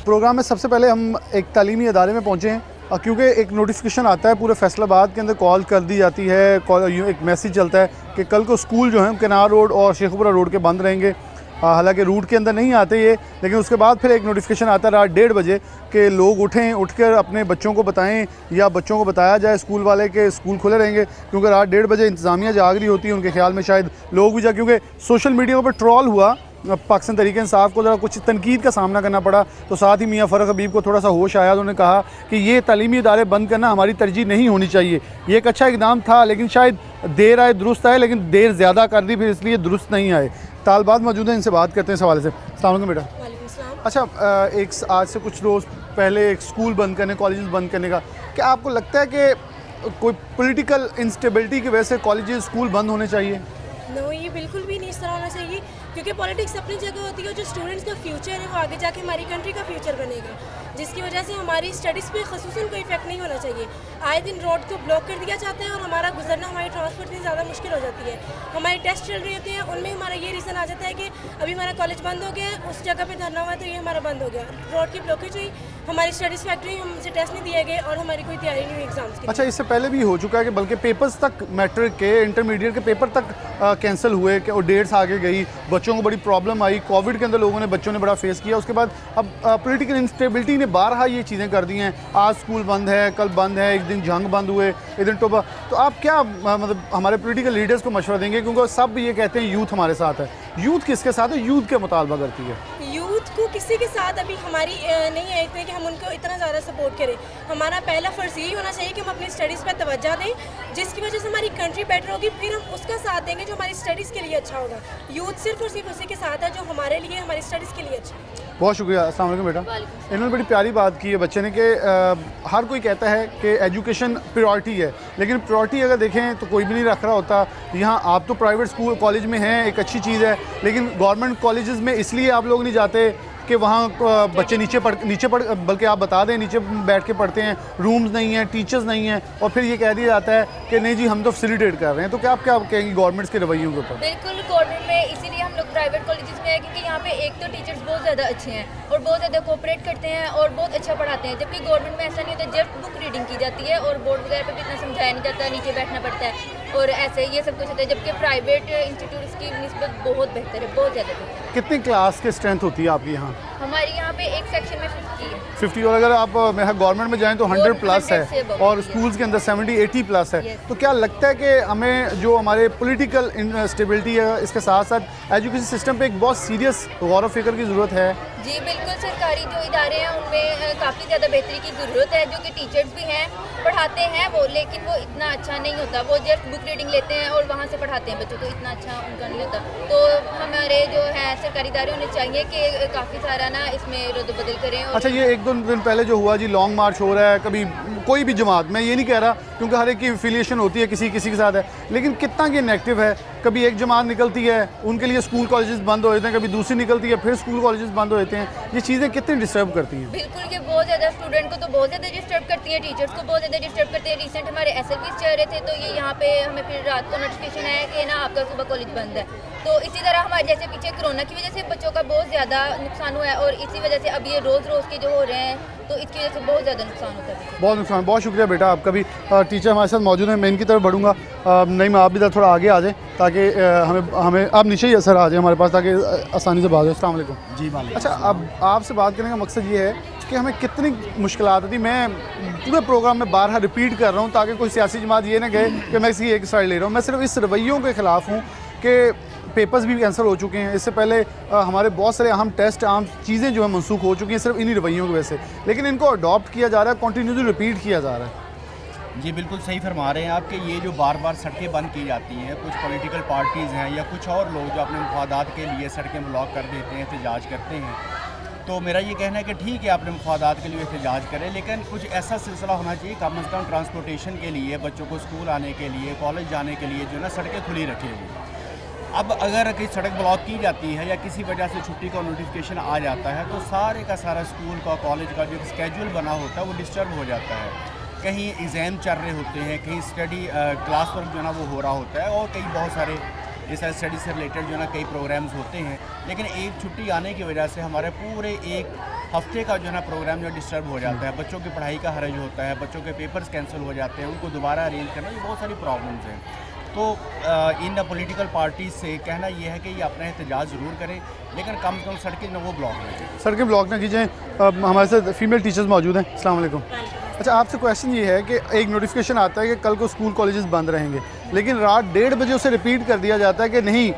Programme में सबसे पहले हम एक तालीमी अदारे में पहुँचे हैं क्योंकि एक नोटिफिकेशन आता है पूरे फैसलाबाद के अंदर, कॉल कर दी जाती है, एक मैसेज चलता है कि कल को स्कूल जो है किनार रोड और शेखपुरा रोड के बंद रहेंगे। हालांकि रूट के अंदर नहीं आते ये, लेकिन उसके बाद फिर एक नोटिफिकेशन आता है रात 1:30 बजे कि लोग उठकर अपने बच्चों को बताएं या बच्चों को बताया जाए स्कूल वाले के स्कूल खुले रहेंगे, क्योंकि रात 1:30 बजे इंतज़ामिया जाग रही होती है। उनके ख्याल में शायद लोग भी क्योंकि सोशल मीडिया पर ट्रोल हुआ, पाकिस्तान तहरीक इंसाफ को ज़रा कुछ तनकीद का सामना करना पड़ा, तो साथ ही मियाँ फ़रख हबीब को थोड़ा सा होश आया। उन्होंने कहा कि ये तालीमी इदारे बंद करना हमारी तरजीह नहीं होनी चाहिए। ये एक अच्छा इक़दाम था, लेकिन शायद देर आए दुरुस्त आए, लेकिन देर ज़्यादा कर दी फिर इसलिए दुरुस्त नहीं आए। तालबात मौजूद हैं, इनसे बात करते हैं इस हवाले से। अस्सलाम वालेकुम बेटा। वालेकुम सलाम। अच्छा, एक आज से कुछ रोज़ पहले एक स्कूल बंद करने, कॉलेजेस बंद करने का, क्या आपको लगता है कि कोई पॉलिटिकल इंस्टेबिलिटी की वजह से कॉलेजेस स्कूल बंद होने चाहिए? नो, ये बिल्कुल भी नहीं इस तरह होना चाहिए, क्योंकि पॉलिटिक्स अपनी जगह होती है। जो स्टूडेंट्स का फ्यूचर है वो आगे जाके हमारी कंट्री का फ्यूचर बनेगा, जिसकी वजह से हमारी स्टडीज़ पे ख़ुसूसन कोई इफेक्ट नहीं होना चाहिए। आए दिन रोड को ब्लॉक कर दिया जाता है और हमारा गुजरना, हमारी ट्रांसपोर्ट इतनी ज़्यादा मुश्किल हो जाती है। हमारे टेस्ट चल रहे होते हैं, उनमें हमारा ये रीज़न आ जाता है कि अभी हमारा कॉलेज बंद हो गया है, उस जगह पे धरना हुआ तो ये हमारा बंद हो गया। रोड की ब्लॉकेज हुई, हमारी स्टडीज़ फैक्ट्री, हमसे टेस्ट नहीं दिए गए और हमारी कोई तैयारी नहीं हुई एग्जाम्स की। अच्छा, इससे पहले भी हो चुका है कि बल्कि पेपर्स तक, मैट्रिक के, इंटरमीडिएट के पेपर तक कैंसिल हुए कि और डेट्स आगे गई, बच्चों को बड़ी प्रॉब्लम आई। कोविड के अंदर लोगों ने, बच्चों ने बड़ा फेस किया। उसके बाद अब पॉलिटिकल इंस्टेबिलिटी ने बारहा ये चीज़ें कर दी हैं। आज स्कूल बंद है, कल बंद है, एक दिन जंग बंद हुए, एक दिन टोबा। तो आप क्या मतलब हमारे पॉलिटिकल लीडर्स को मशवरा देंगे, क्योंकि सब ये कहते हैं यूथ हमारे साथ है। यूथ किसके साथ है? यूथ क्या मुतालबा करती है? यूथ को किसी के साथ अभी हमारी नहीं है इतने कि हम उनको इतना ज़्यादा सपोर्ट करें। हमारा पहला फ़र्ज़ यही होना चाहिए कि हम अपनी स्टडीज़ पर तवज्जो दें, जिसकी वजह से हमारी कंट्री बेटर होगी, फिर हम उसका साथ देंगे जो हमारी स्टडीज़ के लिए अच्छा होगा। यूथ सिर्फ और सिर्फ उसी के साथ है जो हमारे लिए, हमारी स्टडीज़ के लिए अच्छा है। बहुत शुक्रिया। अस्सलाम वालेकुम बेटा। इन्होंने बड़ी प्यारी बात की है बच्चे ने कि हर कोई कहता है कि एजुकेशन प्रायोरिटी है, लेकिन प्रायोरिटी अगर देखें तो कोई भी नहीं रख रहा होता। यहाँ आप तो प्राइवेट स्कूल कॉलेज में हैं, एक अच्छी चीज़ है, लेकिन गवर्नमेंट कॉलेजेस में इसलिए आप लोग नहीं जाते कि वहाँ बच्चे नीचे पढ़ बल्कि आप बता दें नीचे बैठ के पढ़ते हैं, रूम्स नहीं हैं, टीचर्स नहीं हैं, और फिर ये कह दिया जाता है कि नहीं जी हम तो फैसिलिटेट कर रहे हैं। तो क्या आप क्या कहेंगी गवर्नमेंट्स के रवैयों के ऊपर? बिल्कुल, गवर्नमेंट में इसीलिए हम लोग प्राइवेट कॉलेजेस में है, क्योंकि यहाँ पे एक तो टीचर्स बहुत ज़्यादा अच्छे हैं और बहुत ज़्यादा कोऑपरेट करते हैं और बहुत अच्छा पढ़ाते हैं, जबकि गवर्नमेंट में ऐसा नहीं होता। जस्ट बुक रीडिंग की जाती है और बोर्ड वगैरह पे भी इतना समझाया नहीं जाता, नीचे बैठना पड़ता है और ऐसे ये सब कुछ होता है। जबकि प्राइवेट इंस्टीट्यूट्स की निस्बत बहुत बेहतर है, बहुत ज़्यादा बेहतर है। कितनी क्लास की स्ट्रेंथ होती है आपकी यहाँ? हमारे यहाँ पे एक सेक्शन में 50 है। 50, और अगर आप गवर्नमेंट में जाएं तो 100 प्लस है, 100 से और स्कूल्स के अंदर 70-80 प्लस है। तो क्या लगता है कि हमें जो हमारे पॉलिटिकल इंस्टेबिलिटी है, इसके साथ साथ एजुकेशन सिस्टम पे एक बहुत सीरियस गौर व फिक्र की ज़रूरत है? जी बिल्कुल, सरकारी जो इदारे हैं उनमें काफ़ी ज़्यादा बेहतरी की ज़रूरत है। जो कि टीचर्स भी हैं, पढ़ाते हैं वो, लेकिन वो इतना अच्छा नहीं होता। वो जस्ट बुक रीडिंग लेते हैं और वहाँ से पढ़ाते हैं बच्चों को, इतना अच्छा उनका नहीं होता। तो हमारे जो है सरकारी इदारे उन्हें चाहिए कि काफ़ी सारा ना इसमें रद्द-बदल करें। अच्छा, ये एक दो दिन पहले जो हुआ जी, लॉन्ग मार्च हो रहा है, कभी कोई भी जमात, मैं ये नहीं कह रहा क्योंकि हर एक की एफिलिएशन होती है, किसी के साथ है, लेकिन कितना ये नेगेटिव है। कभी एक जमात निकलती है, उनके लिए स्कूल कॉलेजेस बंद हो जाते हैं, कभी दूसरी निकलती है, फिर स्कूल कॉलेजेस बंद हो जाते हैं। ये चीज़ें कितनी डिस्टर्ब करती हैं? बिल्कुल, ये बहुत ज़्यादा स्टूडेंट को तो बहुत ज़्यादा डिस्टर्ब करती है, टीचर्स को बहुत ज़्यादा डिस्टर्ब करती है। रिसेंट हमारे SLPs चल रहे थे, तो ये यहाँ पे हमें फिर रात को नोटिफिकेशन आया कि ना आपका सुबह कॉलेज बंद है। तो इसी तरह हमारे जैसे पीछे कोरोना की वजह से बच्चों का बहुत ज़्यादा नुकसान हुआ है, और इसी वजह से अब ये रोज़ के जो हो रहे हैं, तो इसकी वजह से बहुत ज़्यादा नुकसान होता है। बहुत नुकसान। बहुत शुक्रिया बेटा आपका भी। टीचर हमारे साथ मौजूद हैं, मैं इनकी तरफ बढ़ूँगा। नहीं, मैं आप भी थोड़ा आगे आ जाएँ ताकि हमें आप नीचे ही असर आ जाए हमारे पास, ताकि आसानी से बात हो। अस्सलाम वालेकुम जी। वालेकुम। अच्छा, अब आपसे बात करने का मकसद ये है कि हमें कितनी मुश्किलात होती। मैं पूरे प्रोग्राम में बारहा रिपीट कर रहा हूँ ताकि कोई सियासी जमात ये ना कहे कि मैं किसी एक साइड ले रहा हूँ। मैं सिर्फ इस रवैयों के ख़िलाफ़ हूँ कि पेपर्स भी कैंसिल हो चुके हैं, इससे पहले हमारे बहुत सारे अहम टेस्ट, अहम चीज़ें जो है मनसूख हो चुकी हैं सिर्फ इन्हीं रवैयों की वजह से, लेकिन इनको अडॉप्ट किया जा रहा है, कंटिन्यूसली रिपीट किया जा रहा है। जी बिल्कुल सही फरमा रहे हैं आप कि ये जो बार बार सड़कें बंद की जाती हैं, कुछ पॉलिटिकल पार्टीज़ हैं या कुछ और लोग जो अपने मफादात के लिए सड़कें ब्लॉक कर देते हैं, एहतजाज करते हैं, तो मेरा ये कहना है कि ठीक है अपने मफादात के लिए एहतजाज करें, लेकिन कुछ ऐसा सिलसिला होना चाहिए कम अज़ कम ट्रांसपोर्टेशन के लिए, बच्चों को स्कूल आने के लिए, कॉलेज जाने के लिए जो है ना सड़कें खुली रखें वो। अब अगर कहीं सड़क ब्लॉक की जाती है या किसी वजह से छुट्टी का नोटिफिकेशन आ जाता है, तो सारे का सारा स्कूल का, कॉलेज का जो स्केड्यूल बना होता है वो डिस्टर्ब हो जाता है। कहीं एग्ज़ाम चल रहे होते हैं, कहीं स्टडी क्लास वर्क जो है ना वो हो रहा होता है, और कहीं बहुत सारे इस स्टडी से रिलेटेड जो है ना कई प्रोग्राम्स होते हैं, लेकिन एक छुट्टी आने की वजह से हमारे पूरे एक हफ्ते का जो है ना प्रोग्राम जो डिस्टर्ब हो जाता है, बच्चों की पढ़ाई का हरज होता है, बच्चों के पेपर्स कैंसिल हो जाते हैं, उनको दोबारा अरेंज करना, ये बहुत सारी प्रॉब्लम्स हैं। तो इन पॉलिटिकल पार्टीज़ से कहना ये है कि ये अपना एहतजाज ज़रूर करें, लेकिन कम से कम सड़कें न वो ब्लॉक ना करें। सड़कें ब्लॉक ना कीजिए। हमारे साथ फीमेल टीचर्स मौजूद हैं। अस्सलाम वालेकुम। अच्छा, आपसे क्वेश्चन ये है कि एक नोटिफिकेशन आता है कि कल को स्कूल कॉलेजेस बंद रहेंगे, लेकिन रात 1:30 बजे उसे रिपीट कर दिया जाता है कि नहीं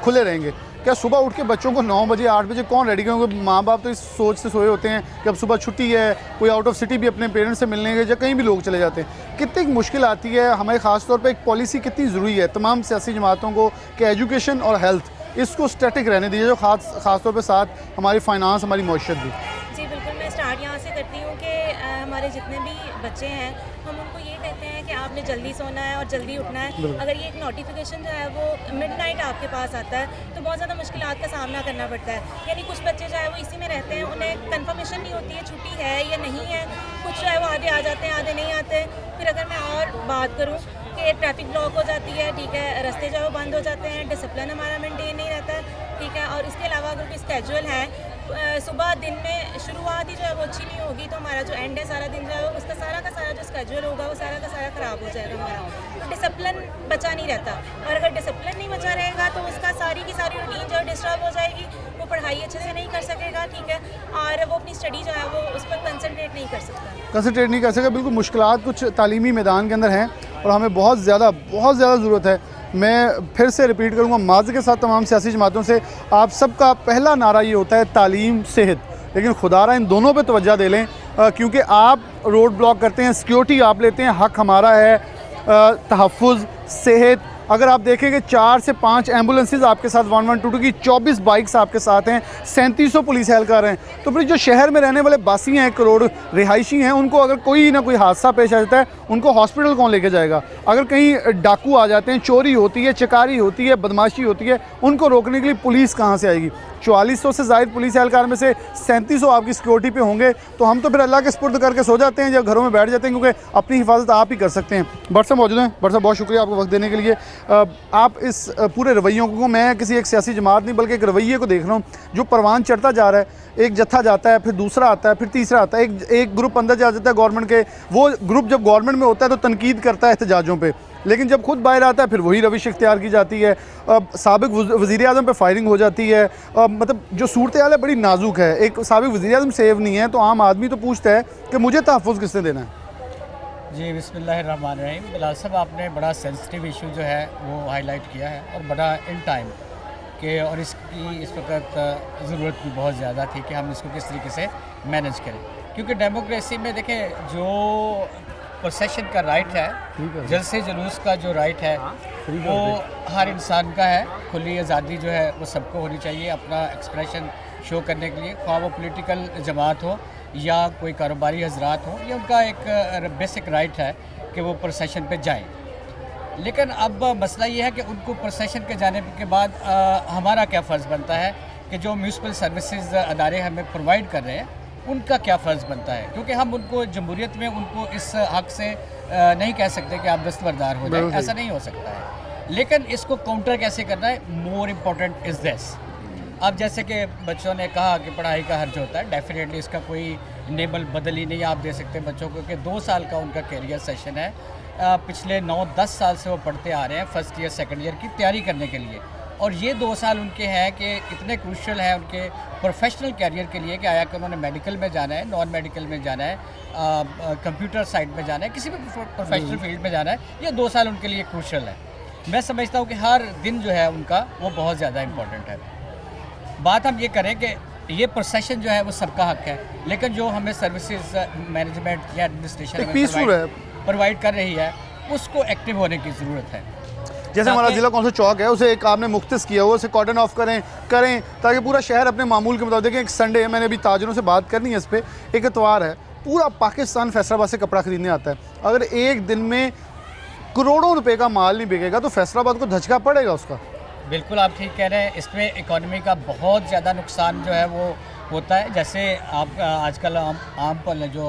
खुले रहेंगे। क्या सुबह उठ के बच्चों को 9 बजे 8 बजे कौन रेडी करेंगे? माँ बाप तो इस सोच से सोए होते हैं कि अब सुबह छुट्टी है, कोई आउट ऑफ सिटी भी अपने पेरेंट्स से मिलने गए या कहीं भी लोग चले जाते हैं। कितनी मुश्किल आती है हमें, ख़ास तौर पे एक पॉलिसी कितनी ज़रूरी है तमाम सियासी जमातों को कि एजुकेशन और हेल्थ इसको स्टैटिक रहने दीजिए, जो ख़ास तौर पे साथ हमारी फाइनेंस, हमारी मईशत भी। जी बिल्कुल, मैं स्टार्ट यहाँ से करती हूँ कि हमारे जितने भी बच्चे हैं हम उनको ये कहते हैं कि आपने जल्दी सोना है और जल्दी उठना है। अगर ये एक नोटिफिकेशन जो है वो मिडनाइट आपके पास आता है तो बहुत ज़्यादा मुश्किलात का सामना करना पड़ता है। यानी कुछ बच्चे जो है वो इसी में रहते हैं, उन्हें कंफर्मेशन नहीं होती है छुट्टी है या नहीं है। कुछ जो है वो आधे आ जाते हैं, आधे नहीं आते। फिर अगर मैं और बात करूँ कि ट्रैफिक ब्लॉक हो जाती है, ठीक है, रास्ते जो है वो बंद हो जाते हैं, डिसिप्लिन हमारा मेंटेन नहीं रहता है, ठीक है। और इसके अलावा अगर कोई स्केड्यूल है, सुबह दिन में शुरुआत ही जो है वो अच्छी नहीं होगी तो हमारा जो एंड है सारा दिन जो है उसका सारा का सारा जो स्केड्यूल होगा वो सारा का सारा ख़राब हो जाएगा हमारा। तो डिसिप्लिन बचा नहीं रहता, और अगर डिसिप्लिन नहीं बचा रहेगा तो उसका सारी की सारी रूटीन जो है डिस्टर्ब हो जाएगी, वो पढ़ाई अच्छे से नहीं कर सकेगा, ठीक है, और वो अपनी स्टडी जो है वो उस पर कंसनट्रेट नहीं कर सकता। बिल्कुल मुश्किलात कुछ तालीमी मैदान के अंदर हैं और हमें बहुत ज़्यादा ज़रूरत है। मैं फिर से रिपीट करूँगा माज़ के साथ तमाम सियासी जमातों से, आप सबका पहला नारा ये होता है तालीम सेहत, लेकिन खुदारा इन दोनों पे तवज्जो दे लें, क्योंकि आप रोड ब्लॉक करते हैं, सिक्योरिटी आप लेते हैं, हक़ हमारा है तहफ़्फ़ुज़ सेहत। अगर आप देखेंगे 4 से 5 एम्बुलेंसेज आपके साथ 1122 की, 24 बाइक्स आपके साथ हैं, 3700 पुलिस एहलकार हैं। तो फिर जो शहर में रहने वाले बासी हैं, 1 करोड़ रिहायशी हैं, उनको अगर कोई ना कोई हादसा पेश आ जाता है, उनको हॉस्पिटल कौन लेके जाएगा? अगर कहीं डाकू आ जाते हैं, चोरी होती है, चकारी होती है, बदमाशी होती है, उनको रोकने के लिए पुलिस कहाँ से आएगी? 4400 से ज़ायद पुलिस एहलकार में से 3700 आपकी सिक्योरिटी पे होंगे, तो हम तो फिर अल्लाह के स्पुर्द करके सो जाते हैं या घरों में बैठ जाते हैं, क्योंकि अपनी हिफाजत आप ही कर सकते हैं। बट साहब मौजूद हैं। बट साहब बहुत शुक्रिया आपको वक्त देने के लिए। आप इस पूरे रवैयों को, मैं किसी एक सियासी जमात नहीं बल्कि एक रवैये को देख रहा हूँ जो परवान चढ़ता जा रहा है। एक जत्था जाता है, फिर दूसरा आता है, फिर तीसरा आता है, एक ग्रुप अंदर जा जाता है गवर्नमेंट के। वो ग्रुप जब गवर्नमेंट में होता है तो तनकीद करता है एहतजाजों पे, लेकिन जब खुद बाहर आता है फिर वही रविश इख्तियार की जाती है। साबिक वज़ीर आज़म पे फायरिंग हो जाती है। मतलब जो सूरत हाल है बड़ी नाजुक है। एक साबिक वज़ीर आज़म सेव नहीं है तो आम आदमी तो पूछता है कि मुझे तहफ़्फ़ुज़ किसने देना है? जी बिस्मिल्लाहिर्रहमानिर्रहीम। बिलाल साहब, आपने बड़ा सेंसिटिव इशू जो है वो हाईलाइट किया है और बड़ा इन टाइम के, और इसकी इस वक्त ज़रूरत भी बहुत ज़्यादा थी कि हम इसको किस तरीके से मैनेज करें, क्योंकि डेमोक्रेसी में देखें जो प्रोसेशन का राइट है, जलसे जुलूस का जो राइट है वो हर इंसान का है। खुली आज़ादी जो है वो सबको होनी चाहिए अपना एक्सप्रेशन शो करने के लिए, ख्वाह वो पॉलिटिकल जमात हो या कोई कारोबारी हजरात हो, ये उनका एक बेसिक राइट है कि वो प्रोसेशन पे जाएं। लेकिन अब मसला ये है कि उनको प्रोसेशन के जाने के बाद हमारा क्या फ़र्ज़ बनता है कि जो म्यूनसिपल सर्विसेज अदारे हमें प्रोवाइड कर रहे हैं उनका क्या फ़र्ज़ बनता है, क्योंकि हम उनको जमहूरियत में उनको इस हक़ से नहीं कह सकते कि आप दस्तबरदार हो जाए, ऐसा नहीं हो सकता है। लेकिन इसको काउंटर कैसे करना है, मोर इम्पोर्टेंट इज़ दिस। अब जैसे कि बच्चों ने कहा कि पढ़ाई का हर्ज होता है, डेफिनेटली इसका कोई नेबल बदल ही नहीं आप दे सकते बच्चों को कि 2 साल का उनका कैरियर सेशन है। पिछले 9-10 साल से वो पढ़ते आ रहे हैं फर्स्ट ईयर सेकंड ईयर की तैयारी करने के लिए, और ये 2 साल उनके हैं कि इतने क्रूशल हैं उनके प्रोफेशनल कैरियर के लिए कि आया कि उन्होंने मेडिकल में जाना है, नॉन मेडिकल में जाना है, कंप्यूटर साइड में जाना है, किसी भी प्रोफेशनल फील्ड में जाना है, ये 2 साल उनके लिए क्रूशल है। मैं समझता हूँ कि हर दिन जो है उनका वो बहुत ज़्यादा इम्पोर्टेंट है। बात हम ये करें कि ये प्रोसेशन जो है वो सबका हक है, लेकिन जो हमें सर्विसेज मैनेजमेंट या एडमिनिस्ट्रेशन प्रोवाइड कर रही है उसको एक्टिव होने की ज़रूरत है। जैसे हमारा ज़िला कौंसिल चौक है उसे एक आपने मुख्तस किया हुआ, उसे कॉर्डन ऑफ करें ताकि पूरा शहर अपने मामूल के मुताबिक। देखें एक संडे है, मैंने अभी ताजरों से बात करनी है इस पर, एक इतवार है, पूरा पाकिस्तान फैसलाबाद से कपड़ा ख़रीदने आता है। अगर एक दिन में करोड़ों रुपए का माल नहीं बिकेगा तो फैसलाबाद को धचका पड़ेगा उसका। बिल्कुल आप ठीक कह रहे हैं, इसमें इकॉनमी का बहुत ज़्यादा नुकसान जो है वो होता है। जैसे आप आजकल आम जो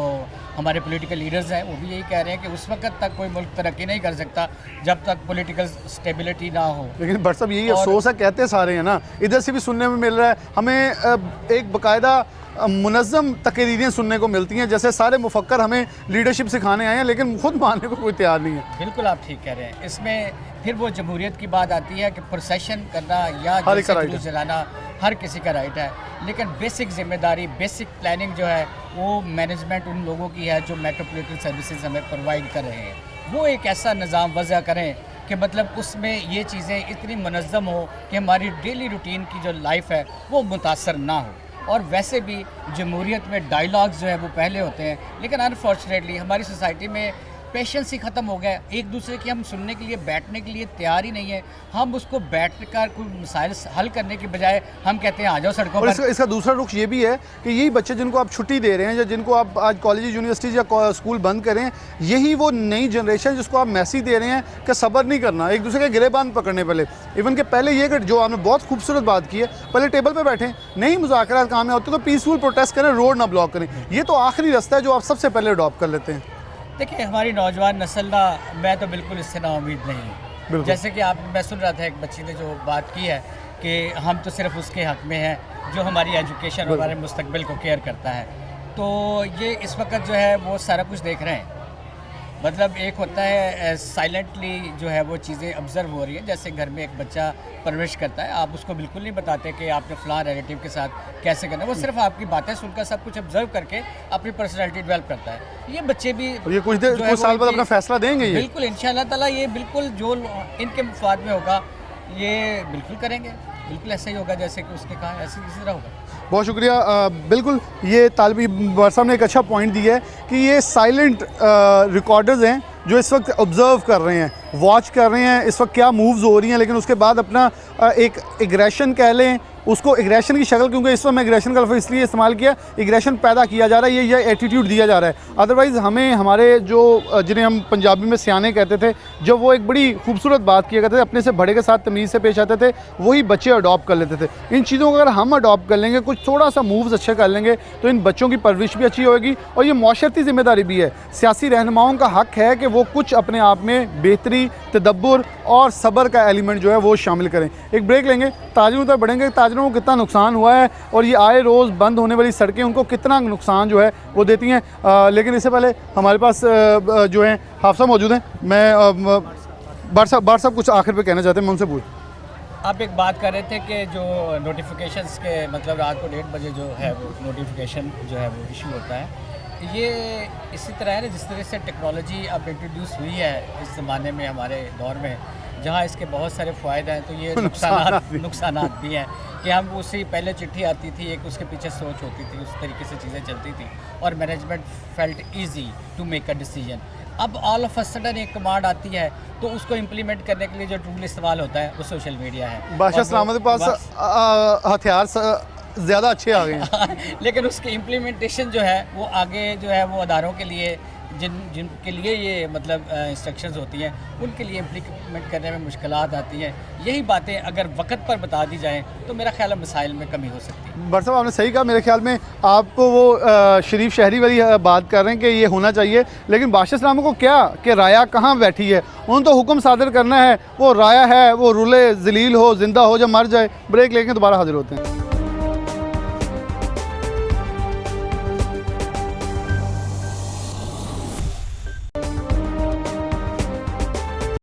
हमारे पॉलिटिकल लीडर्स हैं वो भी यही कह रहे हैं कि उस वक्त तक कोई मुल्क तरक्की नहीं कर सकता जब तक पॉलिटिकल स्टेबिलिटी ना हो। लेकिन भट्ट साहब यही अफसोस है, कहते सारे हैं ना, इधर से भी सुनने में मिल रहा है हमें एक बाकायदा मुनज़्ज़म तकरीरें सुनने को मिलती हैं, जैसे सारे मुफक्कर हमें लीडरशिप सिखाने आए हैं लेकिन खुद मानने को कोई तैयार नहीं है। बिल्कुल आप ठीक कह रहे हैं। इसमें फिर वो जमहूरियत की बात आती है कि प्रोसेशन करना या हर एक का राइट जुलूस चलाना हर किसी का राइट है, लेकिन बेसिक जिम्मेदारी, बेसिक प्लानिंग जो है वो मैनेजमेंट उन लोगों की है जो मेट्रोपॉलिटन सर्विसेज हमें प्रोवाइड कर रहे हैं। वो एक ऐसा निज़ाम वज़ा करें कि मतलब उसमें ये चीज़ें इतनी मुनज़्ज़म हो कि हमारी डेली रूटीन की जो लाइफ है वो मुतासर ना हो। और वैसे भी जमहूरियत में डायलॉग्स जो है वो पहले होते हैं, लेकिन अनफॉर्चुनेटली हमारी सोसाइटी में पेशेंस ही ख़त्म हो गया। एक दूसरे की हम सुनने के लिए, बैठने के लिए तैयार ही नहीं है। हम उसको बैठ कर कोई मसाइल हल करने की बजाय हम कहते हैं आ जाओ सड़कों और पर। इसका दूसरा रुख ये भी है कि यही बच्चे जिनको आप छुट्टी दे रहे हैं या जिनको आप आज कॉलेज यूनिवर्सिटीज़ या स्कूल बंद करें, यही वो नई जनरेशन जिसको आप मैसेज दे रहे हैं कि सब्र नहीं करना, एक दूसरे के गिरेबान पकड़ने पहले। इवन के पहले ये कि जो आपने बहुत खूबसूरत बात की है, पहले टेबल पर बैठें, नहीं मुज़ाकरात काम में होते तो पीसफुल प्रोटेस्ट करें, रोड ना ब्लॉक करें। ये तो आखिरी रास्ता है जो आप सबसे पहले अडॉप्ट कर लेते हैं। देखिए हमारी नौजवान नस्ल ना, मैं तो बिल्कुल इससे ना उम्मीद नहीं हूँ। जैसे कि मैं सुन रहा था एक बच्ची ने जो बात की है कि हम तो सिर्फ उसके हक़ में हैं जो हमारी एजुकेशन, हमारे मुस्तकबिल को केयर करता है। तो ये इस वक्त जो है वो सारा कुछ देख रहे हैं। मतलब एक होता है साइलेंटली जो है वो चीज़ें ऑब्ज़र्व हो रही हैं। जैसे घर में एक बच्चा परवरिश करता है, आप उसको बिल्कुल नहीं बताते कि आपने फ़लाँ रिलेटिव के साथ कैसे करना है, वो सिर्फ आपकी बातें सुनकर सब कुछ ऑब्ज़र्व करके अपनी पर्सनैलिटी डेवलप करता है। ये बच्चे भी ये कुछ साल बाद अपना फैसला देंगे, ये बिल्कुल इंशाअल्लाह ताला ये बिल्कुल जो इनके मुफाद में होगा ये बिल्कुल करेंगे, बिल्कुल ऐसा ही होगा जैसे कि उसने कहा, ऐसे इसी तरह होगा। बहुत शुक्रिया। बिल्कुल ये तालिबी भट्ट साहब ने एक अच्छा पॉइंट दिया है कि ये साइलेंट रिकॉर्डर्स हैं जो इस वक्त ऑब्ज़र्व कर रहे हैं, वॉच कर रहे हैं इस वक्त क्या मूव्स हो रही हैं, लेकिन उसके बाद अपना एक एग्रेशन कह लें उसको, एग्रेशन की शक्ल, क्योंकि इस वक्त मैं एग्रेशन का लफ्ज़ इसलिए इस्तेमाल किया, एग्रेशन पैदा किया जा रहा है, ये एटीट्यूड दिया जा रहा है। अदरवाइज़ हमें हमारे जो जिन्हें हम पंजाबी में सियाने कहते थे, जब वो एक बड़ी खूबसूरत बात किया करते थे, अपने से बड़े के साथ तमीज़ से पेश आते थे, वही बच्चे अडॉप्ट कर लेते थे। इन चीज़ों को अगर हम अडॉप्ट कर लेंगे, कुछ थोड़ा सा मूव्स अच्छे कर लेंगे, तो इन बच्चों की परवरिश भी अच्छी होगी और ये माशरती ज़िम्मेदारी भी है। सियासी रहनुमाओं का हक़ है कि वो कुछ अपने आप में बेहतरी, तदब्बुर और सब्र का एलिमेंट जो है वो शामिल करें। एक ब्रेक लेंगे, ताजरों तक बढ़ेंगे, ताजरों को कितना नुकसान हुआ है और ये आए रोज़ बंद होने वाली सड़कें उनको कितना नुकसान जो है वो देती हैं। लेकिन इससे पहले हमारे पास जो है हाफ़ साहब मौजूद हैं। मैं भट्ट साहब कुछ आखिर पे कहना चाहते हैं, मैं उनसे पूछ। आप एक बात कर रहे थे कि जो नोटिफिकेशंस के मतलब रात को 1:30 बजे जो है वो नोटिफिकेशन जो है वो इशू होता है, ये इसी तरह है ना जिस तरह से टेक्नोलॉजी अब इंट्रोड्यूस हुई है इस ज़माने में, हमारे दौर में, जहाँ इसके बहुत सारे फ़ायदे हैं तो ये नुकसानात भी हैं कि हम उससे पहले चिट्ठी आती थी, एक उसके पीछे सोच होती थी, उस तरीके से चीज़ें चलती थी और management felt easy to make a decision. अब ऑल ऑफ अ सडन एक कमांड आती है तो उसको इम्प्लीमेंट करने के लिए जो टूल इस्तेमाल होता है वो सोशल मीडिया है। बादशाह सलामत के पास हथियार ज़्यादा अच्छे आ गए हैं लेकिन उसकी इम्प्लीमेंटेशन जो है वो आगे जो है वो अदारों के लिए जिनके लिए ये मतलब इंस्ट्रक्शंस होती हैं उनके लिए इम्प्लीमेंट करने में मुश्किलात आती हैं। यही बातें अगर वक्त पर बता दी जाएं तो मेरा ख्याल है मसाइल में कमी हो सकती है। भट्ट साहब आपने सही कहा, मेरे ख्याल में आप वो शरीफ शहरी वाली बात कर रहे हैं कि ये होना चाहिए, लेकिन बादशाह सलाम को क्या कि राया कहाँ बैठी है, उन तो हुक्म सादर करना है, वो राया है वो रुले जलील हो, जिंदा हो, जब मर जाए। ब्रेक लेके दोबारा हाजिर होते हैं।